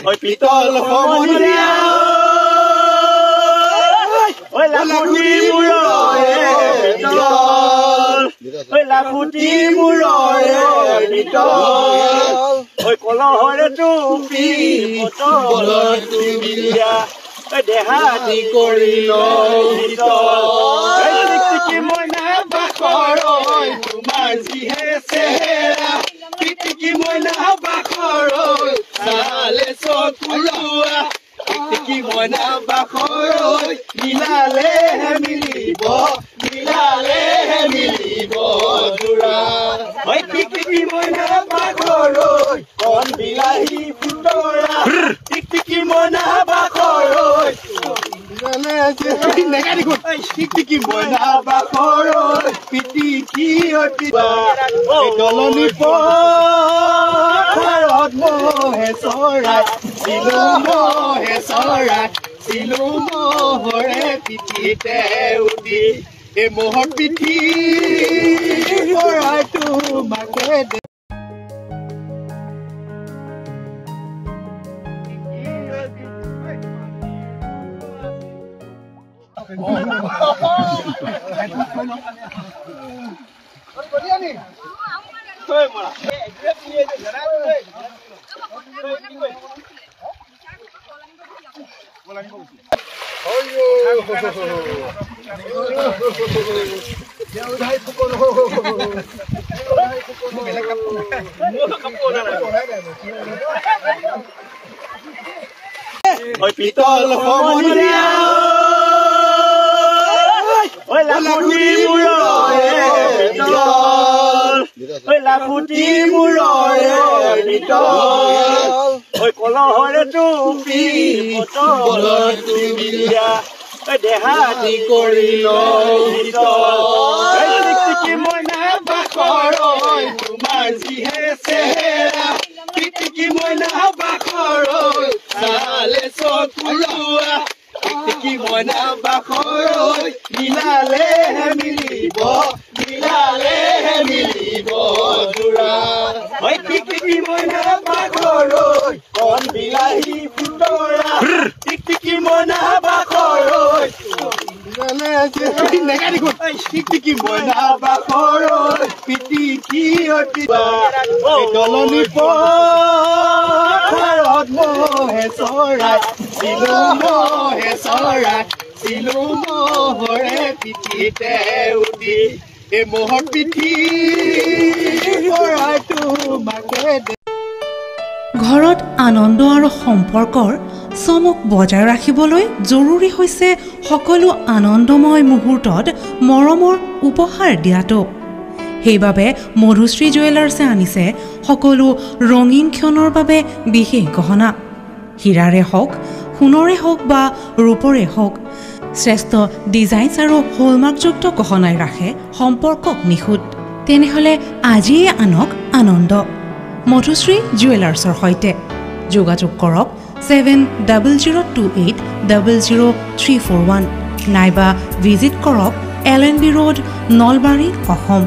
Oi pitol homonia Oi la puti muroe pitol Oi la puti muroe pitol Oi color tupi potol tubia Oi dehati korilo pitol Oi tiki mona bakoroi tumanzi hesera tiki mona bakoroi Sale sokulua tiki mona bakoroi milale milibo dura oi tiki mona bakoroi kon bilahi futora tiki mona bakoroi tiki mona bakoroi pitiki otiba doloni po Mohe sorai, silumo hore pitite udi, e mohor piti horai tu makede. Oi pitol homonia Oi la puti muroe pitol Oi la puti muroe pitol Oi color tupi potol tubia Oi dehati korilo pitol Oi tiki mona bakoroi tumanzi hesera tiki mona bakoroi sale sokulua tiki mona bakoroi milale milibo dura oi tiki mona bakoroi kon bilahi futora tiki mona bakoroi tiki mona bakoroi pitiki otiba doloni po mohe sorai silumo hore pitite udi e mohor piti horai tu makede ঘৰত আনন্দ আৰু সম্পৰ্কৰ চমক বজাই ৰাখিবলৈ জৰুৰী হৈছে সকলো আনন্দময় মুহূৰ্তত মৰমৰ উপহাৰ দিয়াটো সেইবাবে মধুশ্ৰী জুৱেলাৰ্ছে আনিছে সকলো ৰঙীন ক্ষণৰ বাবে বিশেষ গহনা হীৰাৰে হওক সোণৰে হওক বা ৰূপৰে হওক শ্ৰেষ্ঠ ডিজাইনছ আৰু হলমাৰ্কযুক্ত গহনাই ৰাখে সম্পৰ্কক নিখুঁত তেনেহলে আজিয়ে আনক আনন্দ মধুশ্ৰী জুৱেলাৰ্ছৰ সৈতে যোগাযোগ কৰক 7002800341 নাইবা ভিজিট কৰক LNB ৰোড নলবাৰী অসম